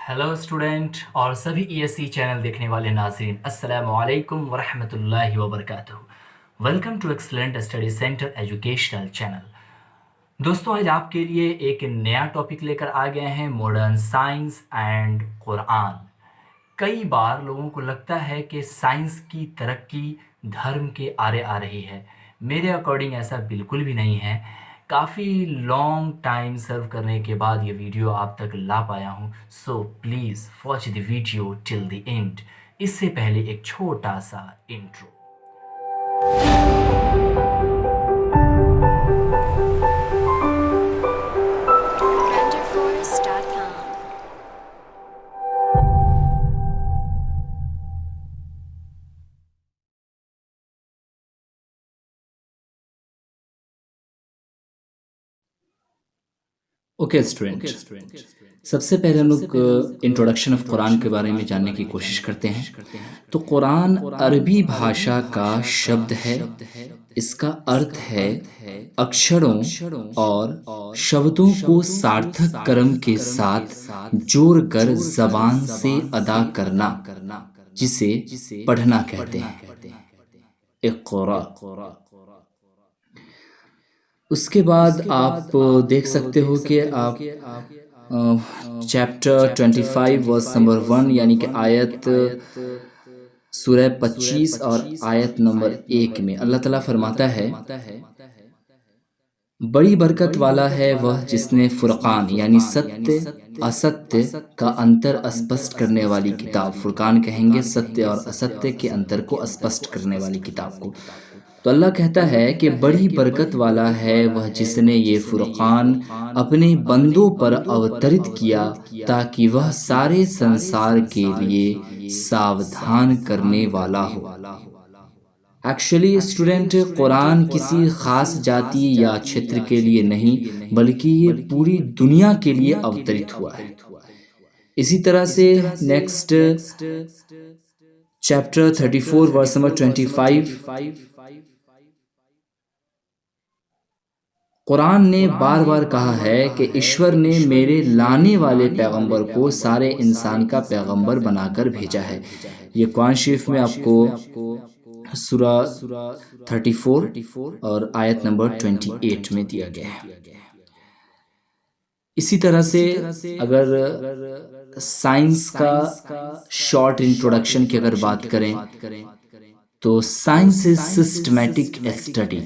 Hello student और सभी ESC channel देखने वाले नाज़रीन, अस्सलामु अलैकुम वरहमतुल्लाहि वबरकातुहू। Welcome to excellent study centre educational channel. दोस्तों, आज आपके लिए एक नया टॉपिक लेकर आ गए हैं, मॉडर्न साइंस एंड कुरान। कई बार लोगों को लगता है कि साइंस की तरक्की धर्म के आरे आ रही है। मेरे अकॉर्डिंग ऐसा बिल्कुल भी नहीं है। काफ़ी लॉन्ग टाइम सर्व करने के बाद ये वीडियो आप तक ला पाया हूँ, so please watch the video till the end. इससे पहले एक छोटा सा इंट्रो। RenderForest.com. ओके स्टूडेंट, सबसे पहले हम लोग इंट्रोडक्शन ऑफ कुरान के बारे में जानने की कोशिश करते हैं। तो कुरान अरबी भाषा का शब्द है। इसका अर्थ है अक्षरों और शब्दों को सार्थक क्रम के साथ जोड़कर जबान से अदा करना, जिसे पढ़ना कहते हैं। इक़रा। उसके बाद आप देख सकते हो कि आप चैप्टर 25 वर्स नंबर 1 यानी कि आयत सूरह 25 और आयत नंबर 1 में अल्लाह ताला फरमाता है, बड़ी बरकत वाला है वह जिसने फुरकान यानी सत्य असत्य का अंतर स्पष्ट करने वाली किताब, फुरकान कहेंगे सत्य और असत्य के अंतर को स्पष्ट करने वाली किताब को। तो अल्लाह कहता है कि बड़ी बरकत वाला है वह जिसने ये फुरकान अपने बंदों पर अवतरित किया ताकि वह सारे संसार के लिए सावधान करने वाला हो। एक्चुअली स्टूडेंट, कुरान किसी खास जाति या क्षेत्र के लिए नहीं बल्कि ये पूरी दुनिया के लिए अवतरित हुआ है। इसी तरह से next chapter 34 verse number 25, Quran ने बार बार कहा है कि ईश्वर ने मेरे लाने वाले पैगंबर को सारे इंसान का पैगंबर बनाकर भेजा है। ये कुरान शरीफ में आपको सूरा 34 और आयत नंबर 28 में दिया गया है। इसी तरह से अगर साइंस का शॉर्ट इंट्रोडक्शन की अगर बात करें तो science is systematic study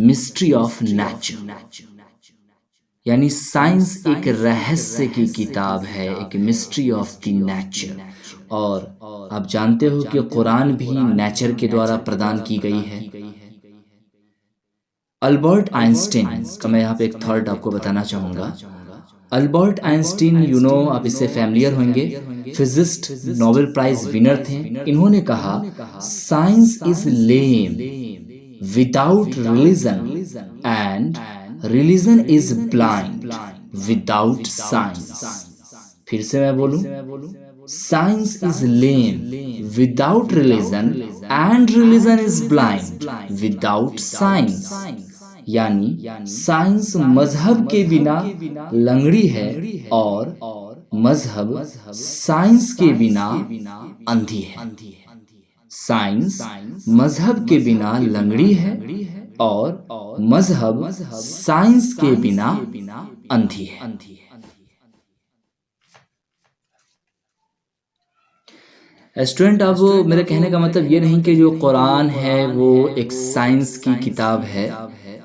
mystery of nature, यानी साइंस एक रहस्य की किताब है, एक मिस्ट्री ऑफ द नेचर। और आप जानते हो कि कुरान भी नेचर के द्वारा प्रदान की गई है। अल्बर्ट आइंस्टीन का मैं यहाँ पे एक थॉट आपको बताना चाहूँगा। अल्बर्ट आइंस्टीन, आप इससे फैमिलियर होंगे, फिजिस्ट, नोबेल प्राइज विनर थे। इन्होंने कहा, science is lame without religion and religion is blind without science. फिर से मैं बोलूं, science is lame without religion and religion is blind without science. यानी साइंस मजहब के बिना लंगड़ी है और मजहब साइंस के बिना अंधी है। साइंस मजहब के बिना लंगड़ी है और मजहब साइंस के बिना अंधी है। स्टूडेंट, अब मेरे कहने का मतलब ये नहीं कि जो कुरान है वो एक साइंस की किताब है,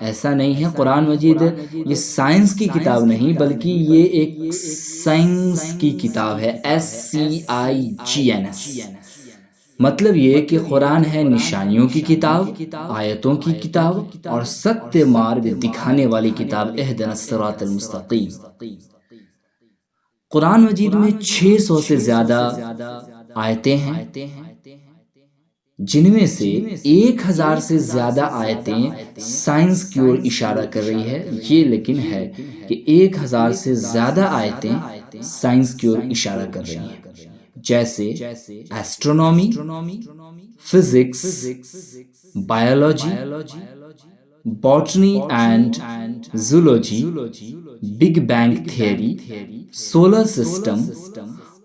ऐसा नहीं है। कुरान मजीद ये साइंस की किताब नहीं बल्कि ये एक साइंस की किताब है, SCIGNS। मतलब ये कि कुरान है निशानियों की किताब, आयतों की किताब और सत्य मार्ग दिखाने वाली किताब, इहदिनस सिरातल मुस्तकीम। कुरान मजीद में 600 से ज्यादा आयतें हैं, जिनमें से 1000 से ज्यादा आयतें साइंस की ओर इशारा कर रही है। ये लेकिन है कि 1000 से ज्यादा आयतें साइंस की ओर इशारा कर रही हैं, जैसे astronomy, physics, biology, botany and zoology, big bang theory, solar system,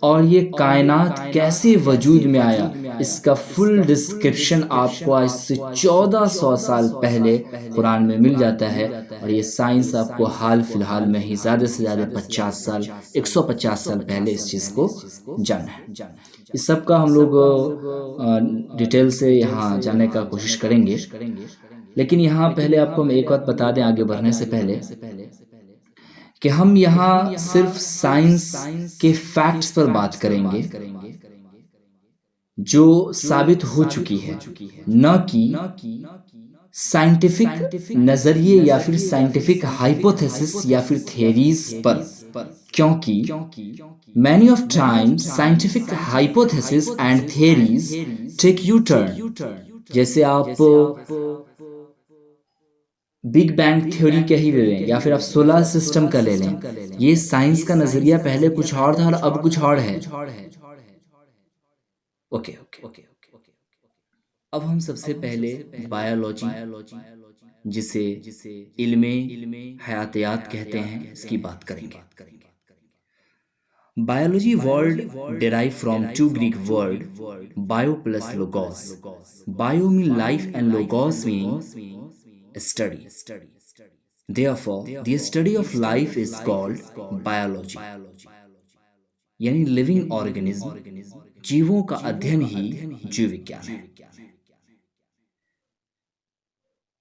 और ये कायनात कैसे वजूद में आया, इसका फुल डिस्क्रिप्शन आपको आज से 1400 साल पहले कुरान में मिल जाता है। और ये साइंस आपको हाल फिलहाल में ही ज़्यादा से ज़्यादा 50 साल 150 साल पहले इस चीज़ को जाना है। इस सब का हम लोग डिटेल से यहाँ जानने का कोशिश करेंगे, लेकिन यहाँ पहले आपको हम एक बात बता दें आगे बढ़ने से पहले कि हम यहाँ सिर्फ साइंस के फैक्ट्स पर बात करेंगे जो साबित हो चुकी है, न कि साइंटिफिक नज़रिए या फिर साइंटिफिक हाइपोथेसिस या फिर थियरीज पर, क्योंकि many of time scientific hypothesis and theories take U turn. जैसे आप बिग बैंग थ्योरी का ही ले लें या फिर आप सोलर सिस्टम का ले लें, ये साइंस का नजरिया पहले कुछ और था और अब कुछ और है। Okay okay okay. अब हम सबसे पहले बायोलॉजी, जिसे इल्मे हयातियात कहते हैं, इसकी बात करेंगे। Biology word derive from two Greek word bio plus logos. Bio mean life and logos meaning study. Therefore, the study of life is called biology. यानी लिविंग ऑर्गेनिज्म, जीवों का अध्ययन ही जीव विज्ञान है।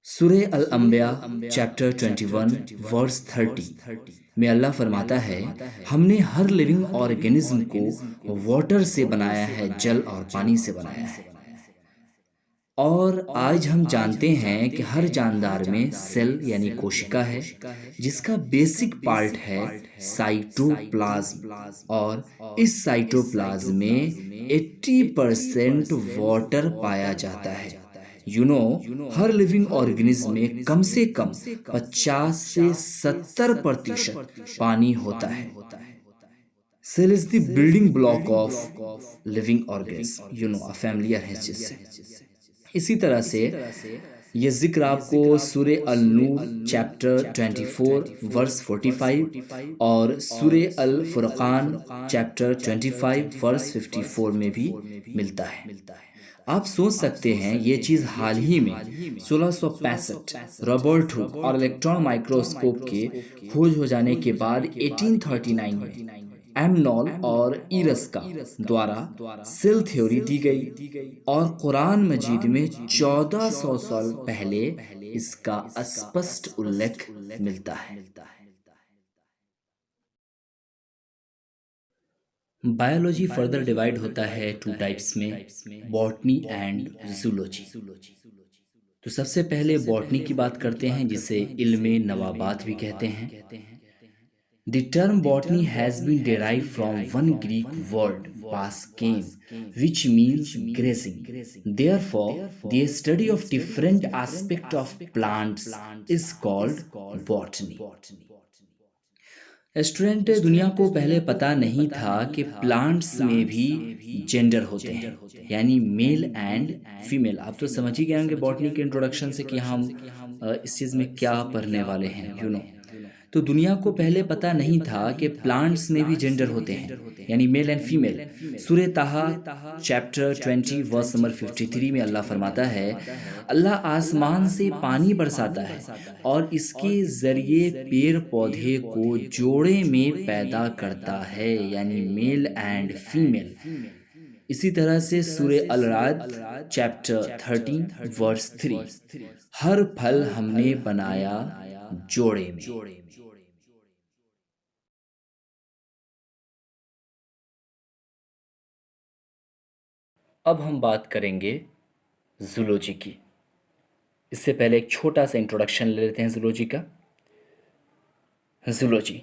सूरे अल अंबिया चैप्टर 21 वर्स 30 में अल्लाह फरमाता है, हमने हर लिविंग ऑर्गेनिज्म को वाटर से बनाया है, जल और पानी से बनाया है। और आज हम जानते हैं कि हर जानदार में सेल यानी कोशिका है, जिसका बेसिक पार्ट है साइटोप्लाज्म, और इस साइटोप्लाज्म में 80% वाटर पाया जाता है। हर लिविंग ऑर्गेनिज्म में कम से कम 50 से 70% पानी होता है। Cell is the building block of living organism, familiar है जिससे। इसी तरह से ये जिक्र आपको सूरे अल नूर चैप्टर 24 वर्स 45 और सूरे अल फुरकान चैप्टर 25 वर्स 54 में भी मिलता है। आप सोच सकते हैं ये चीज़ हाल ही में 1665 रॉबर्ट हुक और इलेक्ट्रॉन माइक्रोस्कोप के खोज हो जाने के बाद 1839 में एमनॉल और इरस्का द्वारा सेल थ्योरी दी गई, और कुरान मजीद में 1400 साल पहले इसका स्पष्ट उल्लेख मिलता है। बायोलॉजी फर्दर डिवाइड होता है टू टाइप्स में, बॉटनी एंड जूलॉजी। तो सबसे पहले बॉटनी की बात करते हैं, जिसे इल्मे नबातात भी कहते हैं। The term botany has been derived from one Greek word, paskein, which means grazing. Therefore, the study of different aspects of plants is called botany. Student, दुनिया को पहले पता नहीं था कि प्लांट्स में भी जेंडर होते हैं, यानी मेल एंड फीमेल। आप तो समझ ही गए होंगे बॉटनी के इंट्रोडक्शन से कि हम इस चीज़ में क्या पढ़ने वाले हैं। तो दुनिया को पहले पता नहीं था कि प्लांट्स में भी जेंडर होते हैं, यानी मेल एंड फीमेल। सूरे ताहा चैप्टर 20 वर्स नंबर 53 में अल्लाह फरमाता है, अल्लाह आसमान से पानी बरसाता है और इसके ज़रिए पेड़ पौधे को जोड़े में पैदा करता है, यानी मेल एंड फीमेल। इसी तरह से सूरे अल राद चैप्टर 13 वर्स 3, हर फल हमने बनाया जोड़े में। अब हम बात करेंगे जूलॉजी की। इससे पहले एक छोटा सा इंट्रोडक्शन ले लेते हैं जूलॉजी का। Zoology,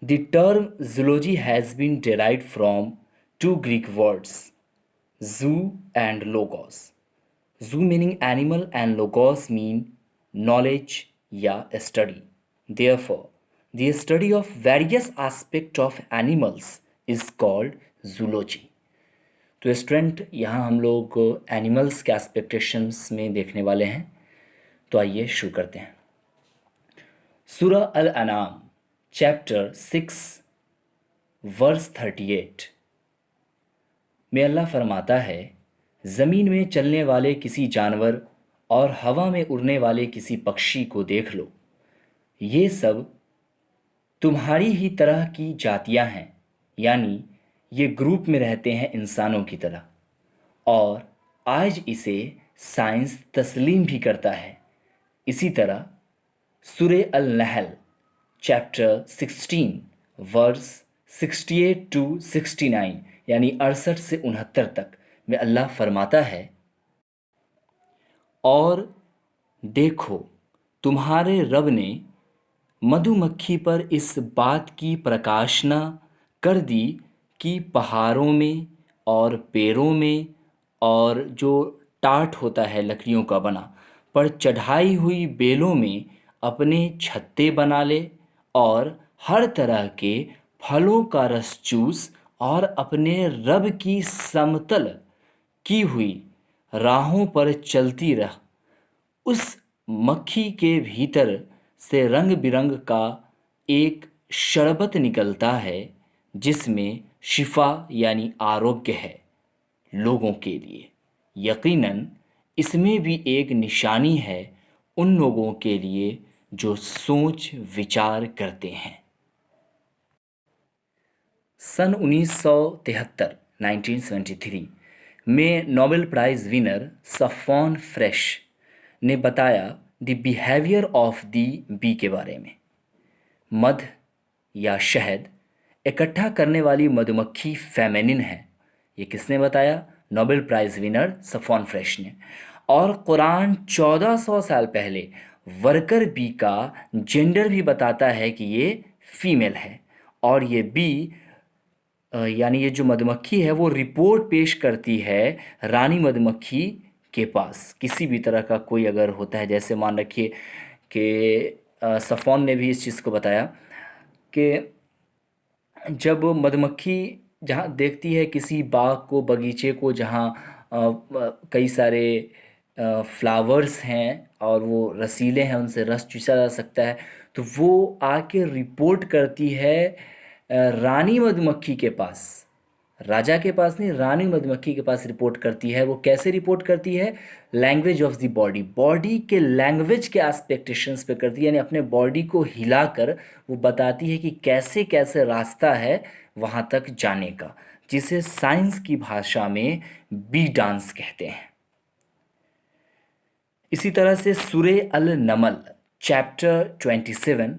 the term zoology has been derived from two Greek words, zoo and logos. Zoo meaning animal and logos mean knowledge या study. Therefore the study of various aspect of animals is called zoology. तो student, यहाँ हम लोग animals के एस्पेक्टेशंस में देखने वाले हैं, तो आइए शुरू करते हैं। सूरा अल अनाम चैप्टर 6 वर्स 38 में अल्लाह फरमाता है, ज़मीन में चलने वाले किसी जानवर और हवा में उड़ने वाले किसी पक्षी को देख लो, ये सब तुम्हारी ही तरह की जातियां हैं, यानी ये ग्रुप में रहते हैं इंसानों की तरह। और आज इसे साइंस तस्लीम भी करता है। इसी तरह सूरे अल नहल चैप्टर 16 वर्स 68 टू 69 यानी 68 से 69 तक में अल्लाह फरमाता है, और देखो तुम्हारे रब ने मधुमक्खी पर इस बात की प्रकाशना कर दी कि पहाड़ों में और पेड़ों में और जो टाट होता है लकड़ियों का बना पर चढ़ाई हुई बेलों में अपने छत्ते बना ले, और हर तरह के फलों का रस चूस और अपने रब की समतल की हुई राहों पर चलती रह। उस मक्खी के भीतर से रंग बिरंग का एक शरबत निकलता है जिसमें शिफा यानी आरोग्य है लोगों के लिए। यकीनन इसमें भी एक निशानी है उन लोगों के लिए जो सोच विचार करते हैं। सन 1973 1973 में नोबेल प्राइज़ विनर सफ़ॉन फ्रेश ने बताया the behaviour of the bee के बारे में। मध या शहद इकट्ठा करने वाली मधुमक्खी फेमिनिन है। ये किसने बताया? नोबेल प्राइज़ विनर सफ़ॉन फ्रेश ने। और कुरान 1400 साल पहले वर्कर बी का जेंडर भी बताता है कि ये फीमेल है। और ये बी यानी ये जो मधुमक्खी है वो रिपोर्ट पेश करती है रानी मधुमक्खी के पास। किसी भी तरह का कोई अगर होता है, जैसे मान रखिए कि सफ़ॉन ने भी इस चीज़ को बताया कि जब मधुमक्खी जहाँ देखती है किसी बाग को, बगीचे को, जहाँ कई सारे फ्लावर्स हैं और वो रसीले हैं, उनसे रस चूसा जा सकता है, तो वो आके रिपोर्ट करती है रानी मधुमक्खी के पास। राजा के पास नहीं, रानी मधुमक्खी के पास रिपोर्ट करती है। वो कैसे रिपोर्ट करती है? Language of the body, body के लैंग्वेज के एस्पेक्टेशंस पे करती है, यानी अपने बॉडी को हिलाकर वो बताती है कि कैसे कैसे रास्ता है वहाँ तक जाने का, जिसे साइंस की भाषा में बी डांस कहते हैं। इसी तरह से सूरे अल नमल चैप्टर 27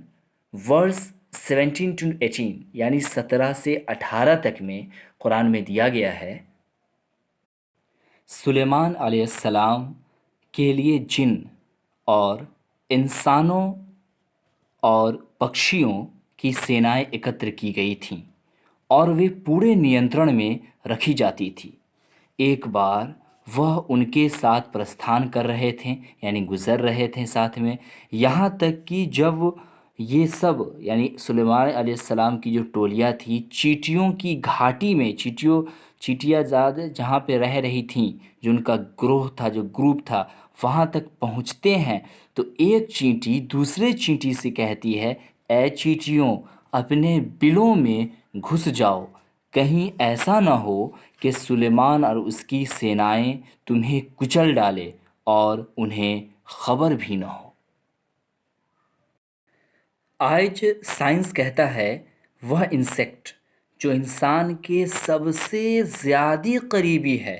वर्स 17 टू 18 यानी 17 से 18 तक में कुरान में दिया गया है, सुलेमान अलैहिस्सलाम के लिए जिन और इंसानों और पक्षियों की सेनाएं एकत्र की गई थीं और वे पूरे नियंत्रण में रखी जाती थी। एक बार वह उनके साथ प्रस्थान कर रहे थे, यानी गुज़र रहे थे साथ में, यहाँ तक कि जब ये सब यानी सुलेमान अलैहिस्सलाम की जो टोलियाँ थी चींटियों की घाटी में, चींटियाँ ज़्यादा जहाँ पे रह रही थीं, जो उनका ग्रोह था, जो ग्रुप था, वहाँ तक पहुँचते हैं तो एक चींटी दूसरे चींटी से कहती है, ऐ चींटियों, अपने बिलों में घुस जाओ, कहीं ऐसा ना हो कि सुलेमान और उसकी सेनाएं तुम्हें कुचल डाले और उन्हें खबर भी ना हो। आज साइंस कहता है वह इंसेक्ट जो इंसान के सबसे ज़्यादा करीबी है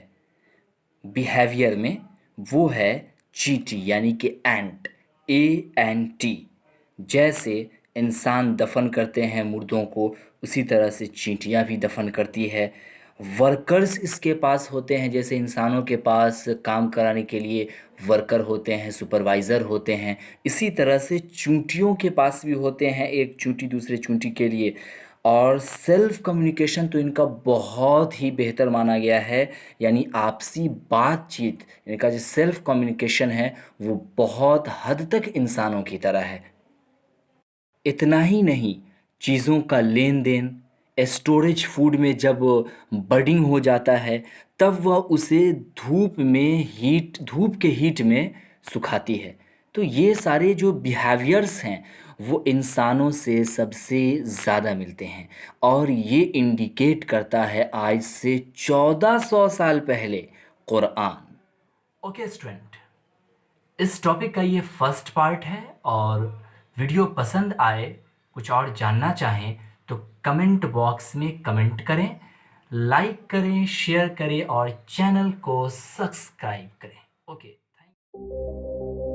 बिहेवियर में, वो है चींटी यानी कि एंट, ANT। जैसे इंसान दफन करते हैं मुर्दों को, उसी तरह से चींटियाँ भी दफन करती है। वर्कर्स इसके पास होते हैं, जैसे इंसानों के पास काम कराने के लिए वर्कर होते हैं, सुपरवाइज़र होते हैं, इसी तरह से चींटियों के पास भी होते हैं, एक चींटी दूसरे चींटी के लिए। और सेल्फ कम्युनिकेशन तो इनका बहुत ही बेहतर माना गया है, यानी आपसी बातचीत, इनका जो सेल्फ कम्युनिकेशन है वो बहुत हद तक इंसानों की तरह है। इतना ही नहीं, चीज़ों का लेन देन, स्टोरेज फूड में जब बडिंग हो जाता है तब वह उसे धूप के हीट में सुखाती है। तो ये सारे जो बिहेवियर्स हैं वो इंसानों से सबसे ज़्यादा मिलते हैं, और ये इंडिकेट करता है आज से 1400 साल पहले कुरान। ओके स्टूडेंट, इस टॉपिक का ये फर्स्ट पार्ट है, और वीडियो पसंद आए, कुछ और जानना चाहें तो कमेंट बॉक्स में कमेंट करें, लाइक करें, शेयर करें और चैनल को सब्सक्राइब करें। Okay, thank you.